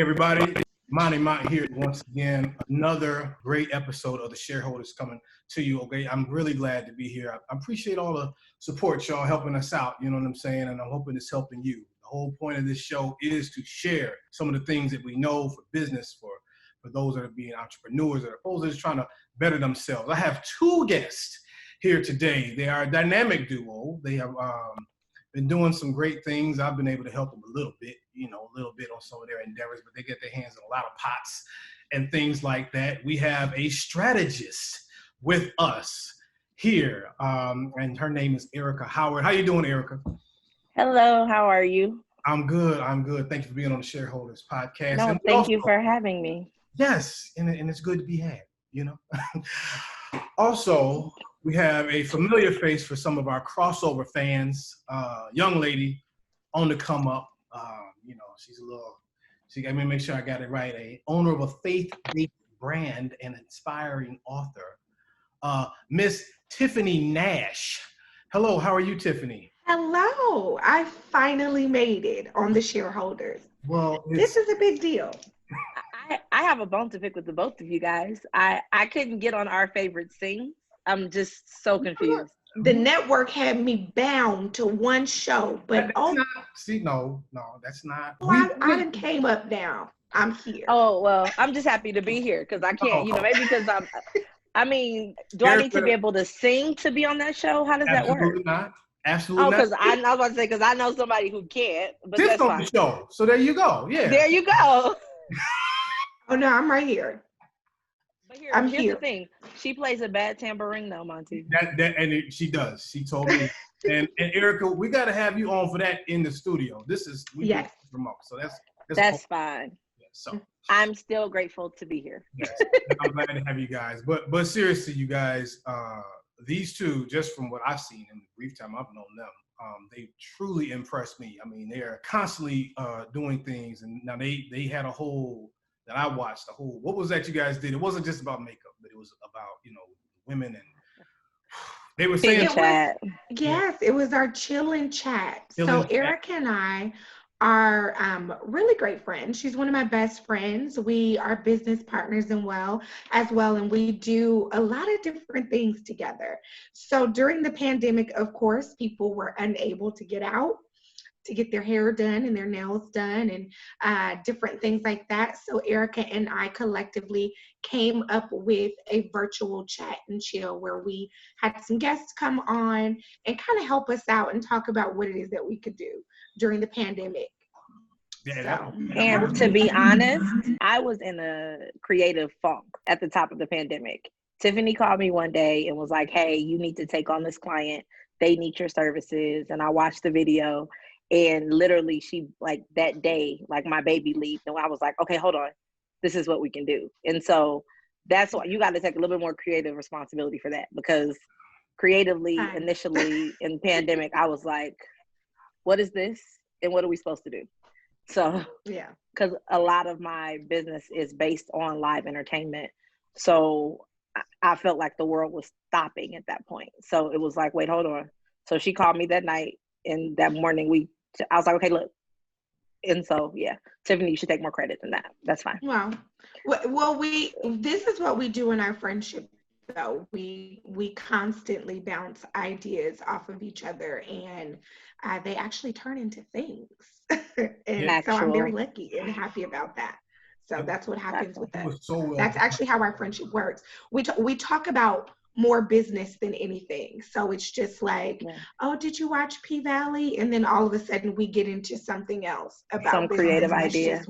Everybody, Monty Mott here once again. Another great episode of the Shareholders coming to you. Okay, I'm really glad to be here. I appreciate all the support, y'all, helping us out. You know what I'm saying? And I'm hoping it's helping you. The whole point of this show is to share some of the things that we know for business, for those that are being entrepreneurs, that are those that are trying to better themselves. I have two guests here today. They are a dynamic duo. They have been doing some great things. I've been able to help them a little bit on some of their endeavors, but they get their hands in a lot of pots and things like that. We have a strategist with us here, and her name is Erika Howard. How you doing, Erika? Hello, how are you? I'm good. Thank you for being on the Shareholders podcast. No, thank you for having me. Yes, and it's good to be had, you know. Also, we have a familiar face for some of our crossover fans, young lady on the come up. Let me make sure I got it right. A owner of a faith-based brand and inspiring author, Miss Tiffany Nash. Hello, how are you, Tiffany? Hello, I finally made it on the Shareholders. Well, this is a big deal. I have a bone to pick with the both of you guys. I couldn't get on our favorite sing. I'm just so confused. The network had me bound to one show, but that's not. I done came up now. I'm here. Oh, well, I'm just happy to be here because I can't, maybe because do I need to be able to sing to be on that show? How does that work? Absolutely not. Absolutely not. Because I was about to say, because I know somebody who can't, but this that's on fine. The show. So there you go. Yeah. There you go. Oh, no, I'm right here. But here's the thing. She plays a bad tambourine though, Monty. She does. She told me. and Erika, we got to have you on for that in the studio. Yes. Remote, so that's fine. Yeah, so I'm still grateful to be here. Yes, I'm glad to have you guys. But seriously, you guys, these two, just from what I've seen in the brief time I've known them, they truly impressed me. I mean, they're constantly doing things, and now they had a whole. That I watched what was that you guys did? It wasn't just about makeup, but it was about, women, and they were saying it was our chillin' chat. So Erika and I are really great friends. She's one of my best friends. We are business partners as well, and we do a lot of different things together. So during the pandemic, of course, people were unable to get out to get their hair done and their nails done and different things like that. So Erika and I collectively came up with a virtual chat and chill where we had some guests come on and kind of help us out and talk about what it is that we could do during the pandemic. And to be honest, I was in a creative funk at the top of the pandemic. Tiffany called me one day and was like, hey, you need to take on this client. They need your services. And I watched the video. And literally she, like that day, like my baby leaped and I was like, okay, hold on, this is what we can do. And so that's why you got to take a little bit more creative responsibility for that, because creatively, initially in pandemic, I was like, what is this? And what are we supposed to do? So, because a lot of my business is based on live entertainment. So I felt like the world was stopping at that point. So it was like, wait, hold on. So she called me that night, and that morning I was like, okay, look. And so, Tiffany, you should take more credit than that. That's fine. Wow. Well, this is what we do in our friendship, though. We constantly bounce ideas off of each other, and they actually turn into things. And so I'm very lucky and happy about that. So that's what happens with us. That's actually how our friendship works. We talk about more business than anything. So it's just like, oh, did you watch P-Valley? And then all of a sudden we get into something else about some business. Creative idea.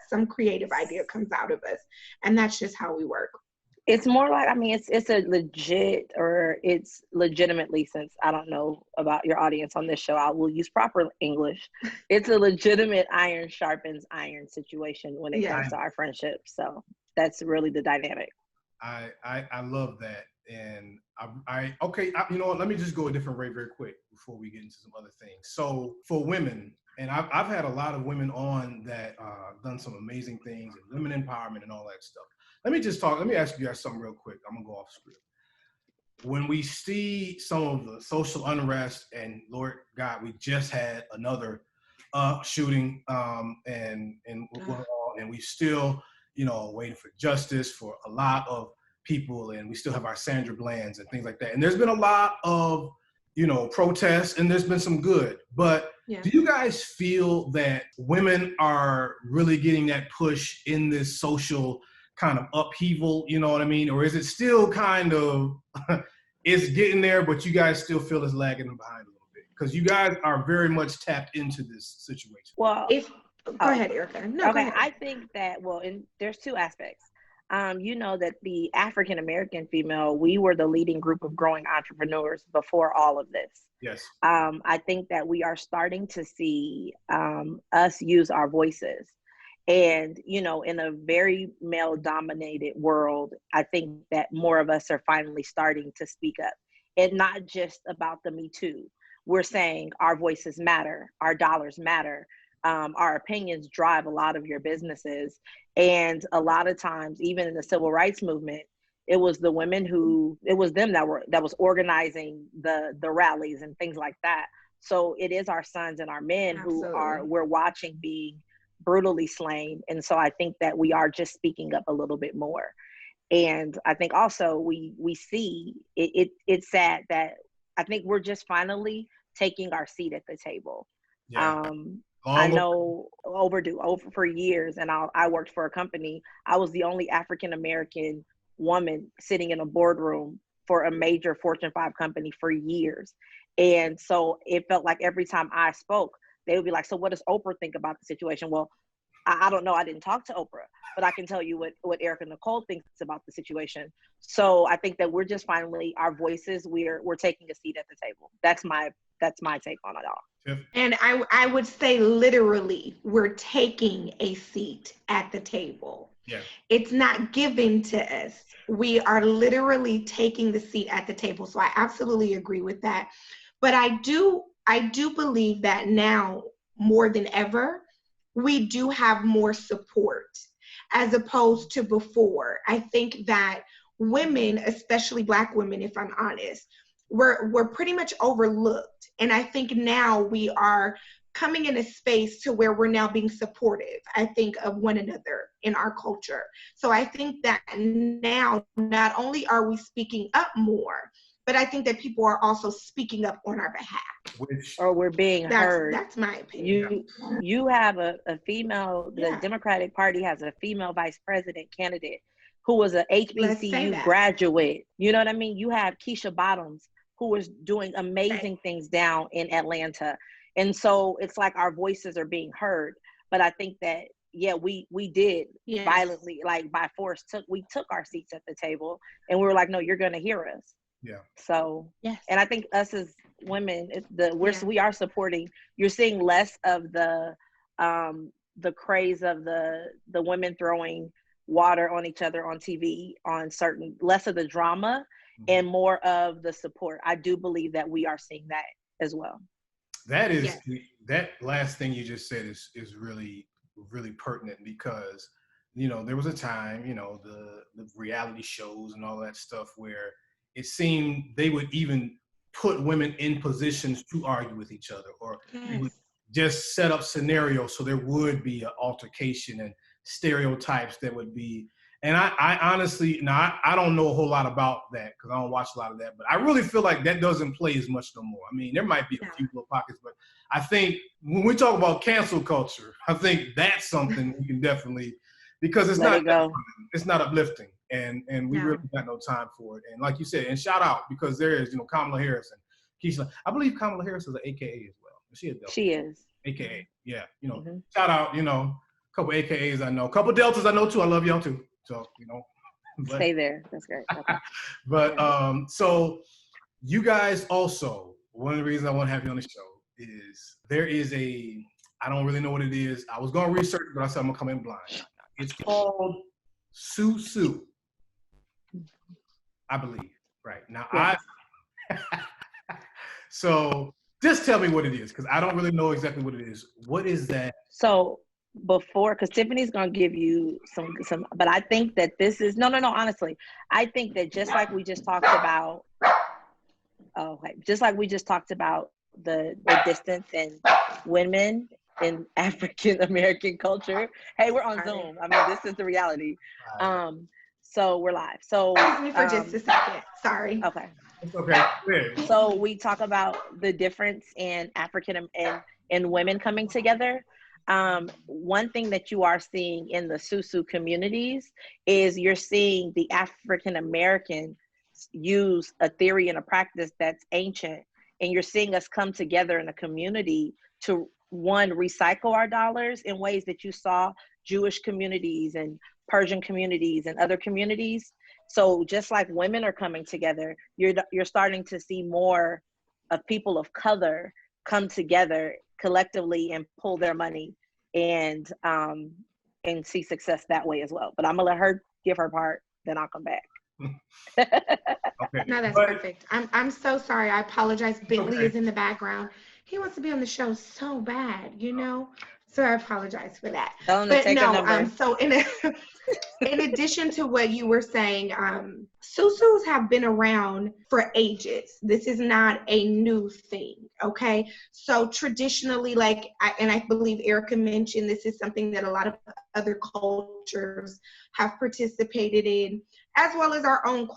Some creative idea comes out of us. And that's just how we work. It's more like, it's a legit, or it's legitimately, since I don't know about your audience on this show, I will use proper English. It's a legitimate iron sharpens iron situation when it comes to our friendship. So that's really the dynamic. I love that. And you know what? Let me just go a different way very quick before we get into some other things. So for women, and I've had a lot of women on that done some amazing things and women empowerment and all that stuff. Let me ask you guys something real quick. I'm gonna go off script. When we see some of the social unrest, and Lord God, we just had another shooting, and we're all and we still, waiting for justice for a lot of people, and we still have our Sandra Blands and things like that. And there's been a lot of, protests, and there's been some good. But do you guys feel that women are really getting that push in this social kind of upheaval, you know what I mean? Or is it still kind of, it's getting there, but you guys still feel it's lagging behind a little bit? Because you guys are very much tapped into this situation. Well, go ahead, Erika. No, okay, go ahead. I think that, there's two aspects. That the African-American female, we were the leading group of growing entrepreneurs before all of this. Yes. I think that we are starting to see us use our voices. And, in a very male-dominated world, I think that more of us are finally starting to speak up. And not just about the Me Too. We're saying our voices matter, our dollars matter. Our opinions drive a lot of your businesses. And a lot of times, even in the civil rights movement, it was the women it was them that was organizing the rallies and things like that. So it is our sons and our men we're watching being brutally slain. And so I think that we are just speaking up a little bit more. And I think also we see it's sad that I think we're just finally taking our seat at the table. Yeah. I know overdue for years, and I worked for a company. I was the only African-American woman sitting in a boardroom for a major Fortune 5 company for years. And so it felt like every time I spoke, they would be like, so what does Oprah think about the situation? Well, I don't know. I didn't talk to Oprah, but I can tell you what Erika Nicole thinks about the situation. So I think that we're just finally, our voices, we're taking a seat at the table. That's my take on it all. And I would say literally, we're taking a seat at the table. Yeah. It's not given to us. We are literally taking the seat at the table. So I absolutely agree with that. But I do believe that now more than ever, we do have more support as opposed to before. I think that women, especially Black women, if I'm honest, we're pretty much overlooked. And I think now we are coming in a space to where we're now being supportive, I think, of one another in our culture. So I think that now not only are we speaking up more, but I think that people are also speaking up on our behalf. Or we're being heard. That's my opinion. You have a female, the Yeah. Democratic Party has a female vice president candidate who was a HBCU graduate. You know what I mean? You have Keisha Bottoms, who is doing amazing things down in Atlanta. And so it's like our voices are being heard. But I think that, we did violently, like by force, we took our seats at the table, and we were like, no, you're going to hear us. Yeah. So, and I think us as women, we are supporting. You're seeing less of the craze of the women throwing water on each other on TV, less of the drama, and more of the support. I do believe that we are seeing that as well. That is that last thing you just said is really, really pertinent, because there was a time, the reality shows and all that stuff where it seemed they would even put women in positions to argue with each other, or they would just set up scenarios so there would be an altercation and stereotypes that would be. And I honestly, I don't know a whole lot about that because I don't watch a lot of that, but I really feel like that doesn't play as much no more. I mean, there might be a few little pockets, but I think when we talk about cancel culture, I think that's something we can definitely, because it's not uplifting, and we really got no time for it. And like you said, and shout out, because there is, Kamala Harris and Keisha. I believe Kamala Harris is an AKA as well. She is. AKA, yeah. Shout out, a couple AKAs I know, a couple Deltas I know too. I love y'all too. So, stay there. That's great. Okay. But so you guys also, one of the reasons I want to have you on the show is there is I don't really know what it is. I was going to research, but I said I'm going to come in blind. It's called Susu, I believe. Right. Now, so just tell me what it is, because I don't really know exactly what it is. What is that? So because Tiffany's going to give you some, but I think that this is, no, honestly, I think that just like we just talked about, the distance and women in African American culture. Hey, we're on Zoom. I mean, this is the reality. So we're live. So excuse me for just a second. Sorry. Okay. It's okay. So we talk about the difference in African and women coming together. One thing that you are seeing in the Susu communities is you're seeing the African American use a theory and a practice that's ancient, and you're seeing us come together in a community to, one, recycle our dollars in ways that you saw Jewish communities and Persian communities and other communities. So just like women are coming together, you're starting to see more of people of color come together collectively and pull their money and see success that way as well. But I'm gonna let her give her part, then I'll come back. Okay. No, that's perfect. I'm so sorry. I apologize. Bentley is in the background. He wants to be on the show so bad, you know. So I apologize for that. Tell him to take a number. So in addition to what you were saying, Susus have been around for ages. This is not a new thing, okay? So traditionally, I believe Erika mentioned, this is something that a lot of other cultures have participated in, as well as our own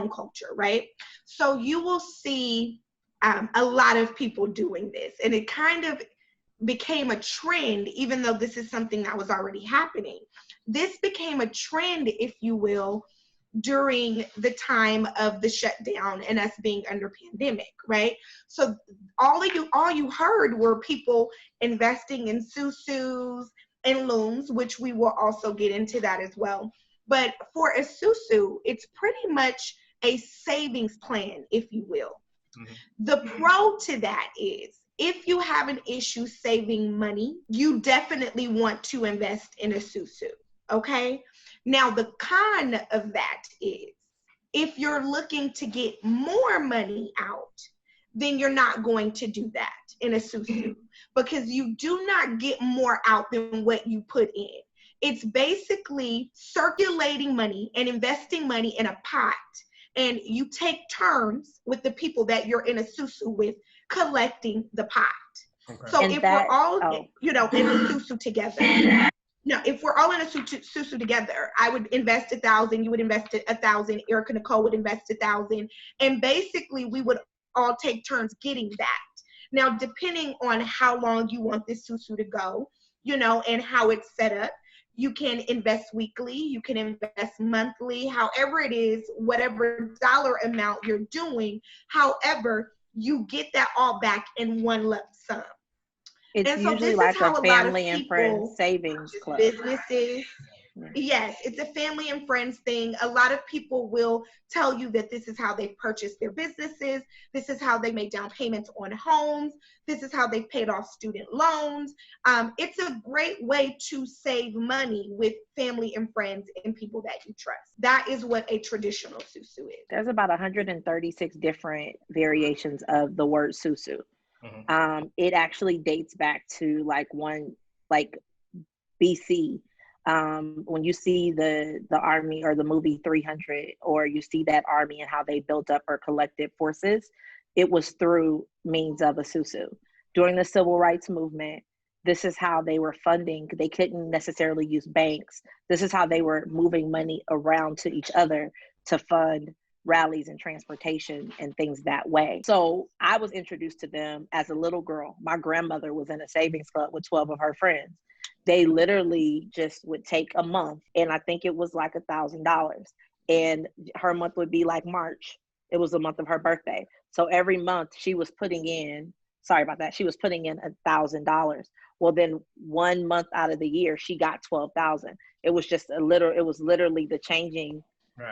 culture, right? So you will see a lot of people doing this, and it kind of became a trend, even though this is something that was already happening. This became a trend, if you will, during the time of the shutdown and us being under pandemic, right? So all you heard were people investing in Susus and looms, which we will also get into that as well. But for a Susu, it's pretty much a savings plan, if you will. Mm-hmm. The pro to that is, if you have an issue saving money, you definitely want to invest in a Susu, okay? Now, the con of that is, if you're looking to get more money out, then you're not going to do that in a Susu, because you do not get more out than what you put in. It's basically circulating money and investing money in a pot, and you take turns with the people that you're in a Susu with collecting the pot. Okay. So if we're all, in a Susu together, now, if we're all in a Susu together, I would invest 1,000, you would invest 1,000, Erika Nicole would invest 1,000, and basically we would all take turns getting that. Now, depending on how long you want this Susu to go, and how it's set up, you can invest weekly, you can invest monthly, however it is, whatever dollar amount you're doing, however, you get that all back in one lump sum. It's usually like a family and friends savings club. Businesses, yes, it's a family and friends thing. A lot of people will tell you that this is how they purchased their businesses. This is how they made down payments on homes. This is how they paid off student loans. It's a great way to save money with family and friends and people that you trust. That is what a traditional Susu is. There's about 136 different variations of the word Susu. Mm-hmm. It actually dates back to BC. When you see the army or the movie 300, or you see that army and how they built up or collected forces, it was through means of a Susu. During the civil rights movement, this is how they were funding. They couldn't necessarily use banks. This is how they were moving money around to each other to fund rallies and transportation and things that way. So I was introduced to them as a little girl. My grandmother was in a savings club with 12 of her friends. They literally just would take a month, and I think it was like $1,000, and her month would be like March. It was the month of her birthday. So every month she was putting in, she was putting in $1,000. Well, then 1 month out of the year, she got 12,000. It was just it was literally the changing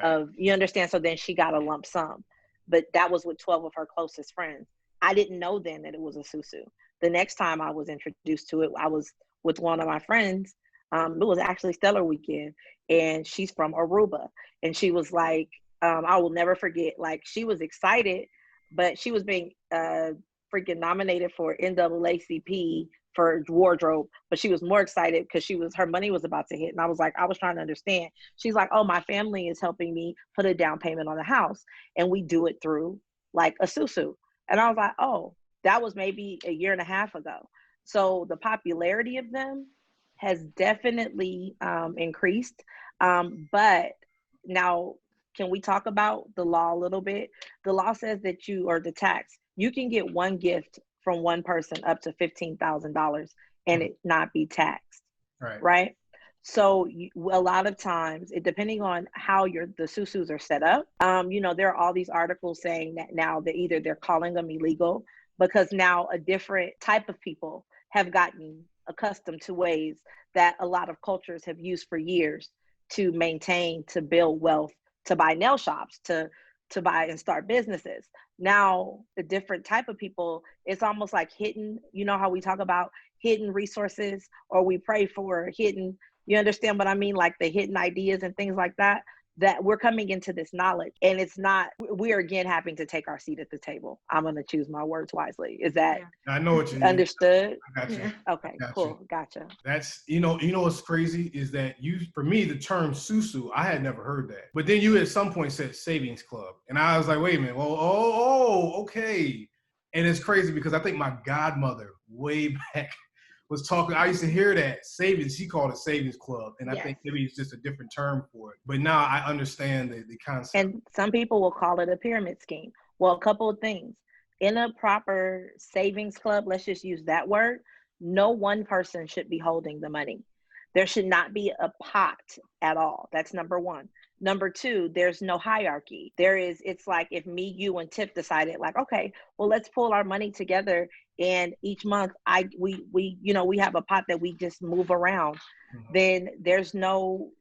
of, you understand? So then she got a lump sum, but that was with 12 of her closest friends. I didn't know then that it was a Susu. The next time I was introduced to it, I was with one of my friends. It was actually Stellar Weekend, and she's from Aruba. And she was like, I will never forget, like, she was excited, but she was being freaking nominated for NAACP for wardrobe, but she was more excited because her money was about to hit. And I was trying to understand. She's like, oh, my family is helping me put a down payment on the house, and we do it through like a Susu. And I was like, oh, that was maybe a year and a half ago. So the popularity of them has definitely increased. But now, can we talk about the law a little bit? The law says that or the tax, you can get one gift from one person up to $15,000 and it not be taxed, right? So a lot of times, depending on how the SUSUs are set up, there are all these articles saying that now that either they're calling them illegal because now a different type of people have gotten accustomed to ways that a lot of cultures have used for years to maintain, to build wealth, to buy nail shops, to buy and start businesses. Now, the different type of people, it's almost like hidden, you know how we talk about hidden resources, or we pray for hidden, you understand what I mean? Like the hidden ideas and things like that, that we're coming into this knowledge, and it's not, we're again having to take our seat at the table. I'm going to choose my words wisely. Is that I know what you mean. Understood? I got you. Yeah. Okay, cool. Gotcha. That's, what's crazy is that for me, the term SUSU, I had never heard that. But then you at some point said savings club. And I was like, wait a minute. Well, okay. And it's crazy because I think my godmother way back was talking, I used to hear that savings, she called it savings club. And I think maybe it's just a different term for it. But now I understand the concept. And some people will call it a pyramid scheme. Well, a couple of things. In a proper savings club, let's just use that word, no one person should be holding the money. There should not be a pot at all. That's number one. Number two, there's no hierarchy. It's like if me, you, and Tiff decided like, okay, well, let's pull our money together, and each month we have a pot that we just move around. Mm-hmm. Then there's no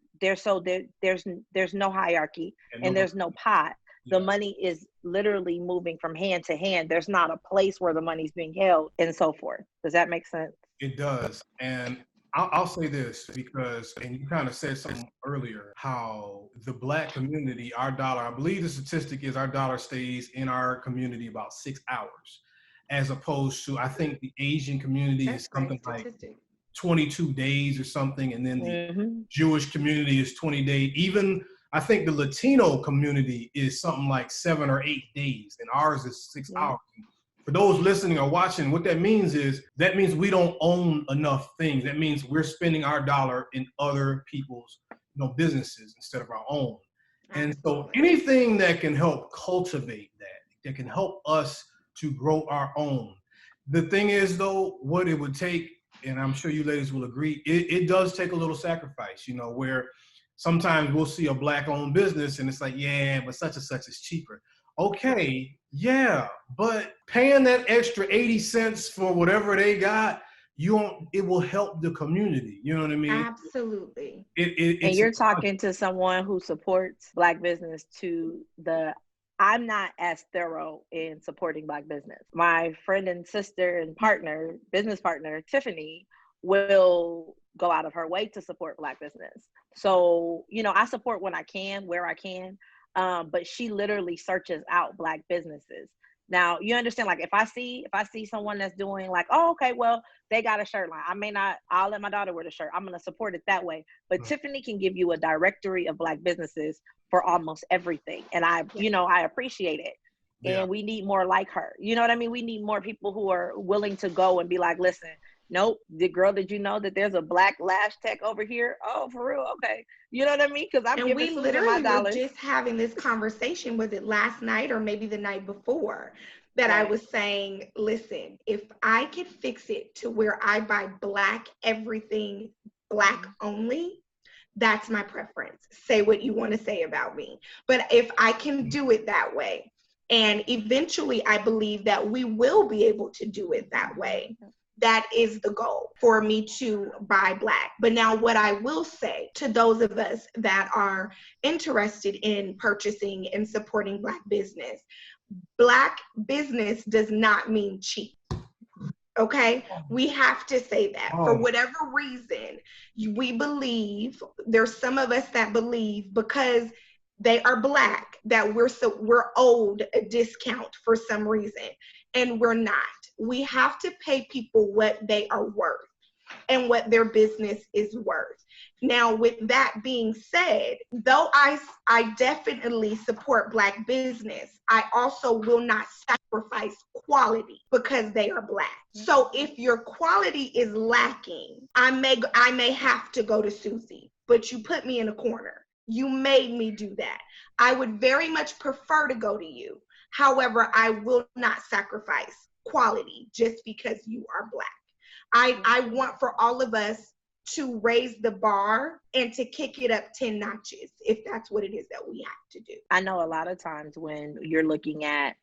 hierarchy, and there's no pot. The money is literally moving from hand to hand. There's not a place where the money's being held, and so forth. Does that make sense? It does. And I'll say this because, and you kind of said something earlier, how the Black community, our dollar, I believe the statistic is our dollar stays in our community about 6 hours, as opposed to, I think the Asian community is something like 22 days or something. And then the Jewish community is 20 days. Even I think the Latino community is something like 7 or 8 days, and ours is 6 hours. For those listening or watching, what that means we don't own enough things. That means we're spending our dollar in other people's businesses instead of our own. And so anything that can help cultivate that can help us to grow our own. The thing is, though, what it would take, and I'm sure you ladies will agree, it does take a little sacrifice, where sometimes we'll see a Black-owned business and it's like, yeah, but such and such is cheaper. Okay, yeah, but paying that extra 80 cents for whatever they got, it will help the community. You know what I mean? Absolutely. And you're talking to someone who supports Black business I'm not as thorough in supporting Black business. My friend and sister and business partner, Tiffany, will go out of her way to support Black business. So, I support when I can, where I can. But she literally searches out Black businesses. Now, you understand, like if I see someone that's doing like, oh, okay, well, they got a shirt line. I'll let my daughter wear the shirt. I'm going to support it that way. But Tiffany can give you a directory of Black businesses for almost everything. And I appreciate it. Yeah. And we need more like her. You know what I mean? We need more people who are willing to go and be like, listen, nope, did you know that there's a Black lash tech over here? Oh, for real? Okay. You know what I mean? Because we literally were just having this conversation, was it last night or maybe the night before, that I was saying, listen, if I could fix it to where I buy Black everything, Black only, that's my preference. Say what you want to say about me. But if I can do it that way, and eventually I believe that we will be able to do it that way, that is the goal, for me to buy Black. But now what I will say to those of us that are interested in purchasing and supporting Black business does not mean cheap. Okay, we have to say that. For whatever reason, we believe, there's some of us that believe because they are Black that we're owed a discount for some reason, and we're not. We have to pay people what they are worth. and what their business is worth. Now, with that being said, though I definitely support Black business, I also will not sacrifice quality because they are Black. So if your quality is lacking, I may have to go to Susie, but you put me in a corner. You made me do that. I would very much prefer to go to you. However, I will not sacrifice quality just because you are Black. I want for all of us to raise the bar and to kick it up 10 notches if that's what it is that we have to do. I know a lot of times when you're looking at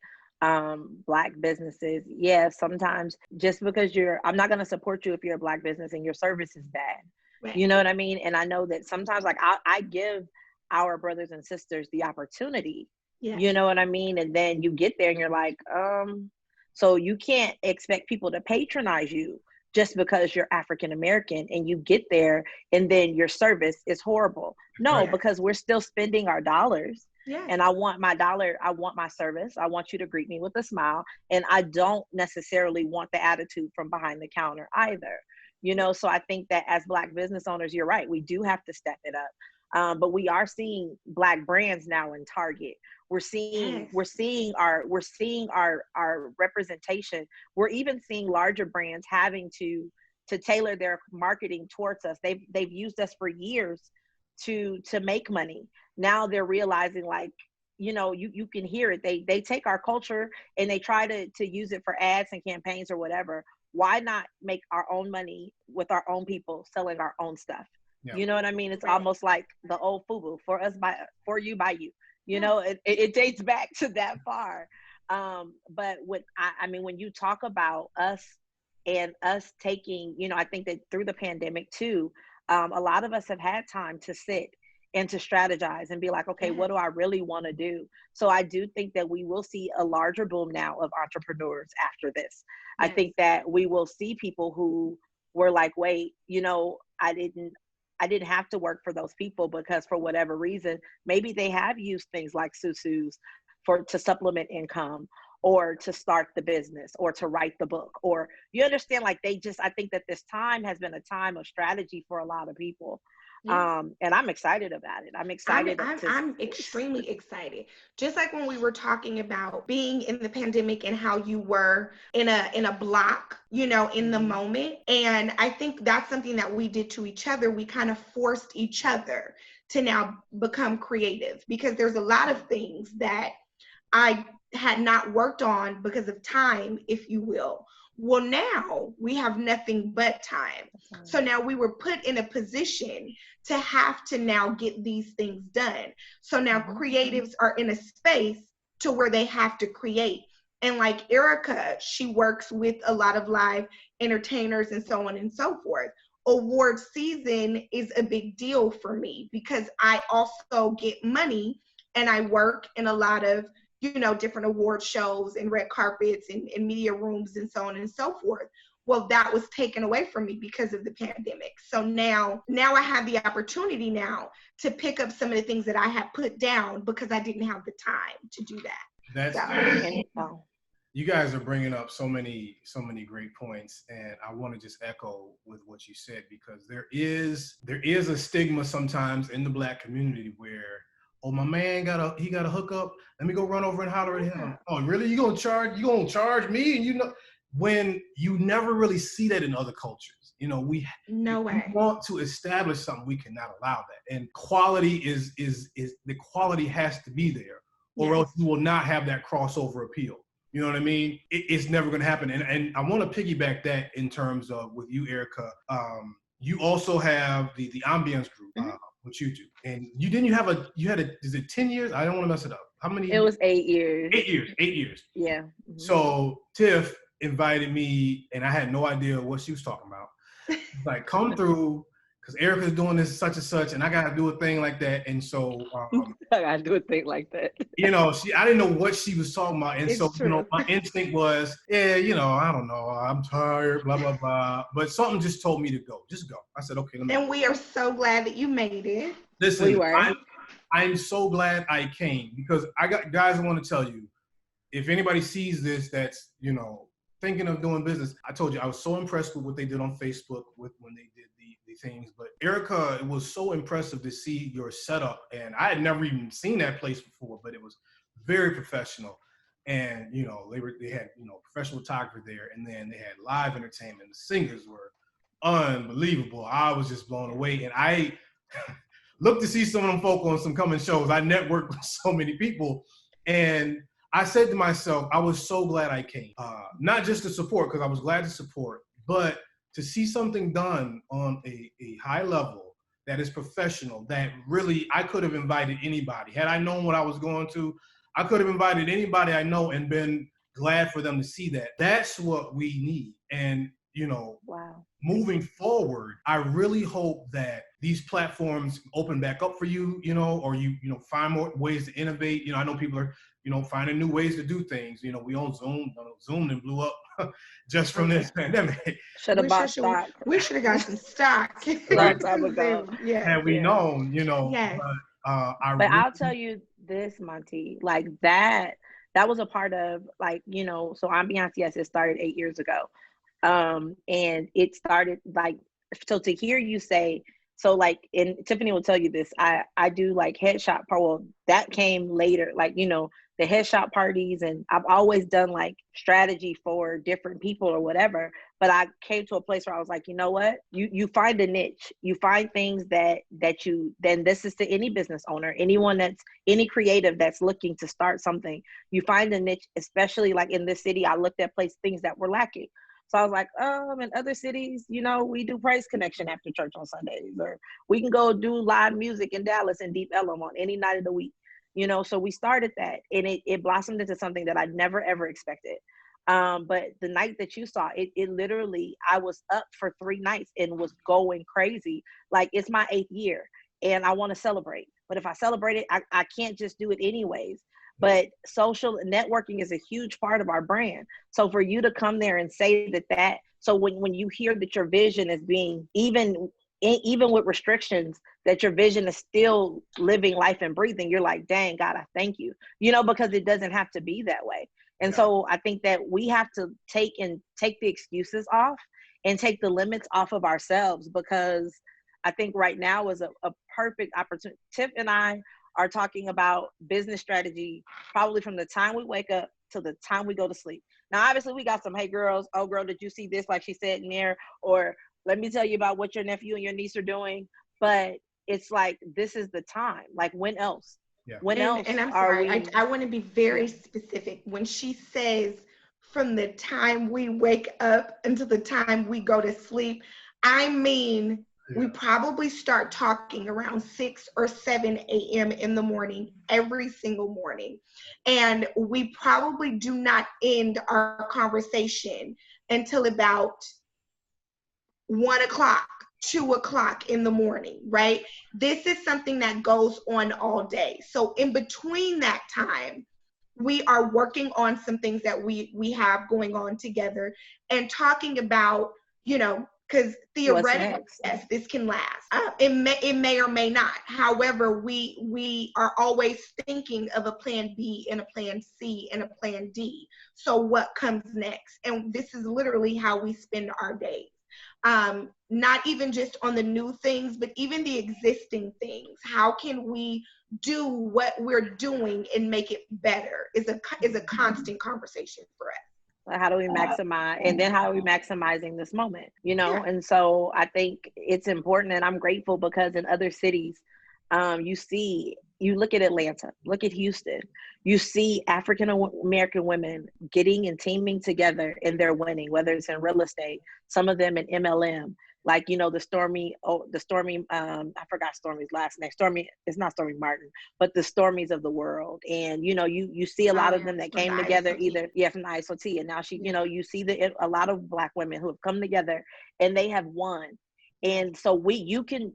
Black businesses, yeah, sometimes just because I'm not going to support you if you're a Black business and your service is bad. Right. You know what I mean? And I know that sometimes like I give our brothers and sisters the opportunity, you know what I mean? And then you get there and you're like, so you can't expect people to patronize you just because you're African American and you get there and then your service is horrible. No, because we're still spending our dollars. Yeah. And I want my dollar, I want my service. I want you to greet me with a smile. And I don't necessarily want the attitude from behind the counter either. You know, so I think that as Black business owners, you're right. We do have to step it up. But we are seeing Black brands now in Target. We're seeing our representation. We're even seeing larger brands having to tailor their marketing towards us. They've used us for years to make money. Now they're realizing, like, you know, you can hear it. They take our culture and they try to use it for ads and campaigns or whatever. Why not make our own money with our own people selling our own stuff? Yeah. You know what I mean? It's almost like the old FUBU, for you by you. You know, it dates back to that far. But I mean, when you talk about us and us taking, you know, I think that through the pandemic too, a lot of us have had time to sit and to strategize and be like, okay, what do I really want to do? So I do think that we will see a larger boom now of entrepreneurs after this. Yes. I think that we will see people who were like, wait, you know, I didn't have to work for those people because for whatever reason, maybe they have used things like Susu's to supplement income or to start the business or to write the book, or you understand, like I think that this time has been a time of strategy for a lot of people. Yes. And I'm excited about it. I'm excited. I'm extremely excited. Just like when we were talking about being in the pandemic and how you were in a block, you know, in the moment. And I think that's something that we did to each other. We kind of forced each other to now become creative, because there's a lot of things that I had not worked on because of time, if you will. Well, now we have nothing but time. So now we were put in a position to have to now get these things done. So now creatives are in a space to where they have to create. And like Erika, she works with a lot of live entertainers and so on and so forth. Award season is a big deal for me because I also get money and I work in a lot of, you know, different award shows and red carpets and media rooms and so on and so forth. Well, that was taken away from me because of the pandemic. So now I have the opportunity now to pick up some of the things that I had put down because I didn't have the time to do that. You guys are bringing up so many great points, and I want to just echo with what you said, because there is a stigma sometimes in the Black community where, oh, my man got a hookup, let me go run over and holler at him. Oh, really? You gonna charge me? And you know, when you never really see that in other cultures. You know, we want to establish something, we cannot allow that. And quality is the quality has to be there, or else you will not have that crossover appeal. You know what I mean? It's never going to happen. And I want to piggyback that in terms of with you, Erika. You also have the ambience group, which you do. And is it 10 years? I don't want to mess it up. How many? It was 8 years. 8 years. 8 years. Yeah. Mm-hmm. So Tiff invited me, and I had no idea what she was talking about. Like, come through, because Erika's doing this such and such, and I got to do a thing like that. And so I got to do a thing like that. You know, I didn't know what she was talking about. And so, you know, my instinct was, you know, I don't know, I'm tired, blah, blah, blah. But something just told me to go. Just go. I said, okay. And we are so glad that you made it. Listen, I'm so glad I came, because I want to tell you, if anybody sees this that's, you know, thinking of doing business. I told you I was so impressed with what they did on Facebook when they did the things. But Erika, it was so impressive to see your setup, and I had never even seen that place before, but it was very professional. And they had professional photographer there, and then they had live entertainment. The singers were unbelievable. I was just blown away, and I looked to see some of them folk on some coming shows. I networked with so many people, and I said to myself, I was so glad I came. Not just to support, because I was glad to support, but to see something done on a high level that is professional, that really I could have invited anybody. Had I known what I was going to, I could have invited anybody I know and been glad for them to see that. That's what we need. And, wow. Moving forward, I really hope that these platforms open back up for you, or you find more ways to innovate. I know people are, finding new ways to do things. We on Zoom, Zoom and blew up just from this pandemic. Should have bought stock. We should have got some stock. Long time ago. Had we known, Yes. But I'll tell you this, Monty, like that was a part of, like, so I'm Beyonce, yes, it started 8 years ago. And it started like, so to hear you say, so like, and Tiffany will tell you this, I do like headshot, well, that came later, like, the headshot parties, and I've always done like strategy for different people or whatever, but I came to a place where I was like, you know what, you find a niche, you find things that then this is to any business owner, any creative that's looking to start something, you find a niche, especially like in this city, I looked at things that were lacking. So I was like, in other cities, we do Praise Connection after church on Sundays, or we can go do live music in Dallas and Deep Ellum on any night of the week. So we started that, and it blossomed into something that I never, ever expected. But the night that you saw, it literally, I was up for 3 nights and was going crazy. Like, it's my 8th year and I want to celebrate. But if I celebrate it, I can't just do it anyways. But social networking is a huge part of our brand. So for you to come there and say that, so when you hear that your vision is being, even with restrictions, that your vision is still living life and breathing, you're like, dang, God, I thank you, because it doesn't have to be that way. And so I think that we have to take the excuses off and take the limits off of ourselves, because I think right now is a perfect opportunity. Tiff and I are talking about business strategy probably from the time we wake up to the time we go to sleep. Now, obviously, we got some, hey, girls, oh, girl, did you see this, like she said in there? Or let me tell you about what your nephew and your niece are doing. But it's like, this is the time. Like, when else? Yeah. When else? And I'm sorry, I want to be very specific. When she says from the time we wake up until the time we go to sleep, I mean, we probably start talking around 6 or 7 a.m. in the morning, every single morning. And we probably do not end our conversation until about 1 o'clock, 2 o'clock in the morning, right? This is something that goes on all day. So in between that time, we are working on some things that we have going on together and talking about, because theoretically, yes, this can last. It may or may not. However, we are always thinking of a plan B and a plan C and a plan D. So what comes next? And this is literally how we spend our days. Not even just on the new things, but even the existing things. How can we do what we're doing and make it better is a constant conversation for us. How do we maximize, and then how are we maximizing this moment, And so I think it's important, and I'm grateful because in other cities, you look at Atlanta, look at Houston, you see African American women getting and teaming together and they're winning, whether it's in real estate, some of them in MLM, like, the Stormy, I forgot Stormy's last name. Stormy, it's not Stormy Martin, but the Stormies of the world. And, you see a lot of them that came together from the ISOT. And now you see a lot of Black women who have come together and they have won. And so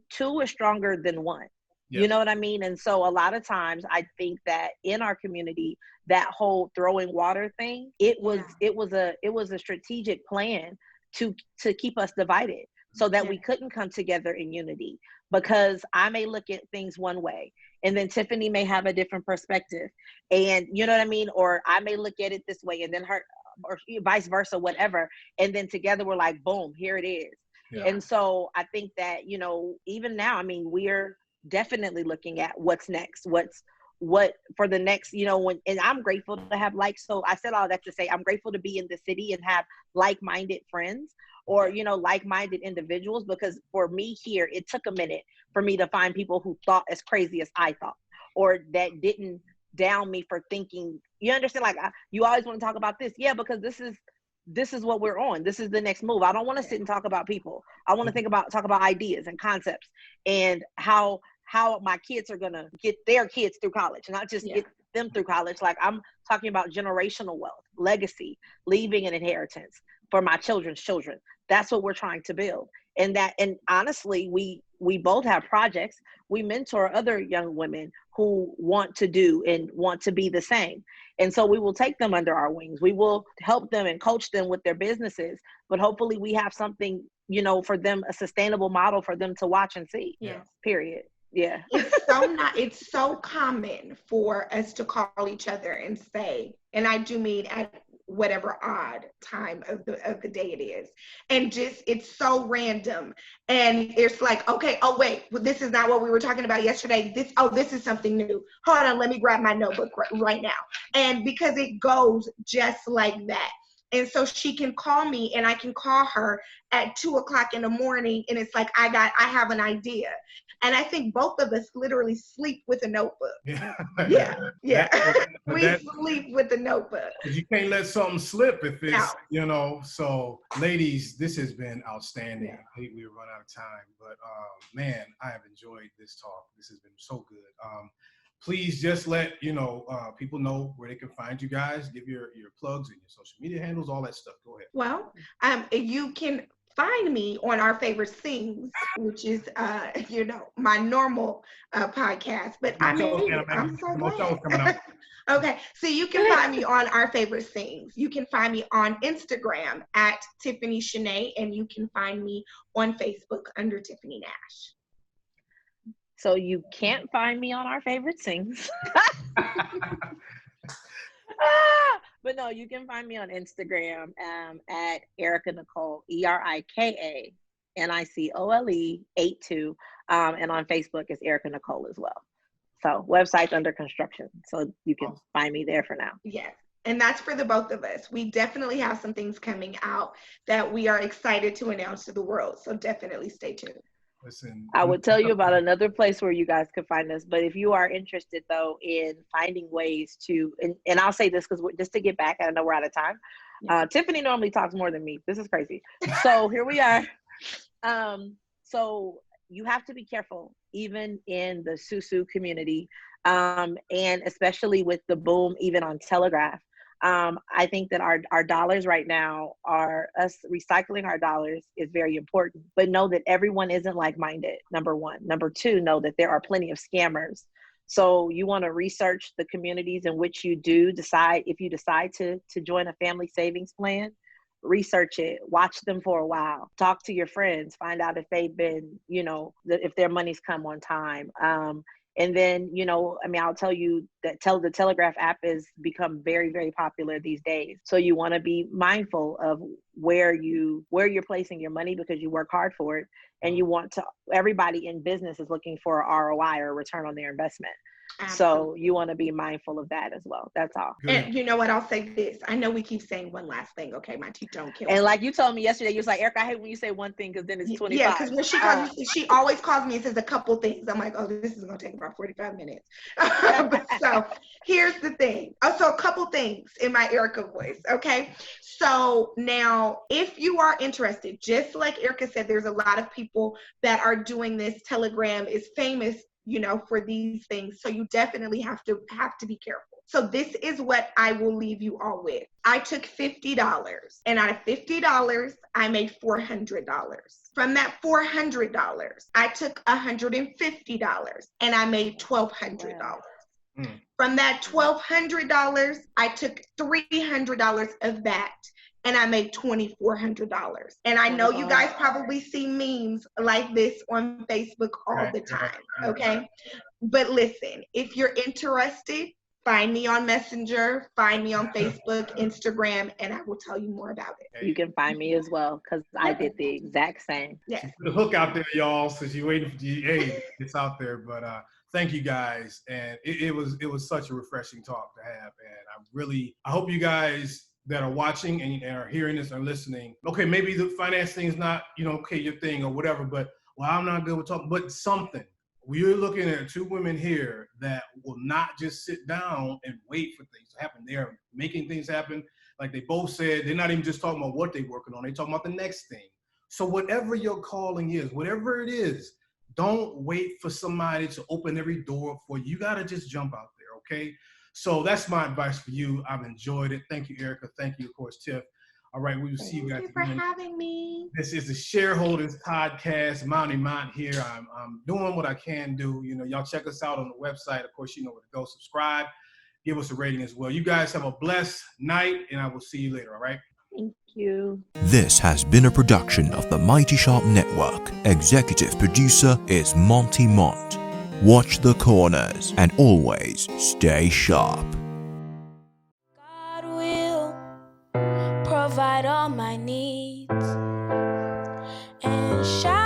two is stronger than one. Yeah. You know what I mean? And so a lot of times I think that in our community, that whole throwing water thing, it was a strategic plan to keep us divided, so that we couldn't come together in unity, because I may look at things one way and then Tiffany may have a different perspective, and you know what I mean? Or I may look at it this way and then or vice versa, whatever. And then together we're like, boom, here it is. Yeah. And so I think that, you know, even now, I mean, we're definitely looking at what's next, what for the next, you know, and I'm grateful to have so I said all that to say, I'm grateful to be in the city and have like-minded friends or, you know, like-minded individuals, because for me here, it took a minute for me to find people who thought as crazy as I thought, or that didn't down me for thinking, you understand? Like, you always want to talk about this. Yeah, because this is what we're on. This is the next move. I don't want to sit and talk about people. I want to talk about ideas and concepts and how my kids are going to get their kids through college, not just get them through college. Like, I'm talking about generational wealth, legacy, leaving an inheritance for my children's children. That's what we're trying to build. And honestly, we both have projects. We mentor other young women who want to do and want to be the same. And so we will take them under our wings. We will help them and coach them with their businesses, but hopefully we have something, you know, for them, a sustainable model for them to watch and see. Yeah. Period. Yeah. It's so common for us to call each other and say, and I do mean at whatever odd time of the day it is, and just it's so random, and it's like, okay, oh wait, well, this is not what we were talking about yesterday. This is something new. Hold on, let me grab my notebook right now. And because it goes just like that. And so she can call me and I can call her at 2:00 in the morning. And it's like, I have an idea. And I think both of us literally sleep with a notebook. Yeah. We sleep with a notebook. You can't let something slip if it's, you know, so ladies, this has been outstanding. Yeah. I think we run out of time, but man, I have enjoyed this talk. This has been so good. Please just let, you know, people know where they can find you guys. Give your plugs and your social media handles, all that stuff. Go ahead. Well, you can find me on Our Favorite Things, which is, you know, my normal podcast. But I'm so glad. Okay, so you can find me on Our Favorite Things. You can find me on Instagram at Tiffany Shanae, and you can find me on Facebook under Tiffany Nash. So you can't find me on Our Favorite Things. But no, you can find me on Instagram at Erika Nicole, ErikaNicole 82. And on Facebook is Erika Nicole as well. So website's under construction. So you can find me there for now. Yes. And that's for the both of us. We definitely have some things coming out that we are excited to announce to the world. So definitely stay tuned. Listen, I would tell you about another place where you guys could find us. But if you are interested, though, in finding ways to, and I'll say this because just to get back, I know we're out of time. Yeah. Tiffany normally talks more than me. This is crazy. So here we are. So you have to be careful, even in the Susu community, and especially with the boom, even on Telegraph. I think that our dollars right now us recycling our dollars is very important, but know that everyone isn't like-minded, number one. Number two, know that there are plenty of scammers. So you want to research the communities in which you decide to join a family savings plan, research it, watch them for a while, talk to your friends, find out if they've been, you know, if their money's come on time. And then, you know, I mean, I'll tell you that the Telegraph app has become very, very popular these days. So you want to be mindful of where you're placing your money because you work hard for it. And everybody in business is looking for a ROI or a return on their investment. Absolutely. So you want to be mindful of that as well. That's all. And you know what? I'll say this. I know we keep saying one last thing. Okay, my teeth don't kill me. And like you told me yesterday, you was like, Erika, I hate when you say one thing because then it's 25. Yeah, because when she always calls me and says a couple things. I'm like, oh, this is going to take about 45 minutes. So here's the thing. So a couple things in my Erika voice. Okay. So now if you are interested, just like Erika said, there's a lot of people that are doing this. Telegram is famous, you know, for these things. So you definitely have to be careful. So this is what I will leave you all with. I took $50, and out of $50, I made $400. From that $400, I took $150, and I made $1,200. Wow. From that $1,200, I took $300 of that, and I made $2,400. And I know you guys probably see memes like this on Facebook all the time, okay? But listen, if you're interested, Find me on Messenger, find me on Facebook, Instagram, and I will tell you more about it. You can find me as well, because I did the exact same. Yes. The hook out there, y'all, since you're waiting for it's out there. But thank you guys. And it was such a refreshing talk to have. And I hope you guys that are watching and are hearing this and listening, okay, maybe the finance thing is not, okay, your thing or whatever, but I'm not good with talking, but something. We're looking at two women here that will not just sit down and wait for things to happen. They are making things happen. Like they both said, they're not even just talking about what they're working on. They're talking about the next thing. So whatever your calling is, whatever it is, don't wait for somebody to open every door for you. You got to just jump out there, okay? So that's my advice for you. I've enjoyed it. Thank you, Erika. Thank you, of course, Tiff. All right, we will see you guys again. Thank you for having me. This is the Shareholders Podcast. Mounty Mont here. I'm doing what I can do. Y'all check us out on the website. Of course, you know where to go. Subscribe. Give us a rating as well. You guys have a blessed night, and I will see you later, all right? Thank you. This has been a production of the Mighty Sharp Network. Executive producer is Monty Mont. Watch the corners and always stay sharp. God will provide all my needs and shine.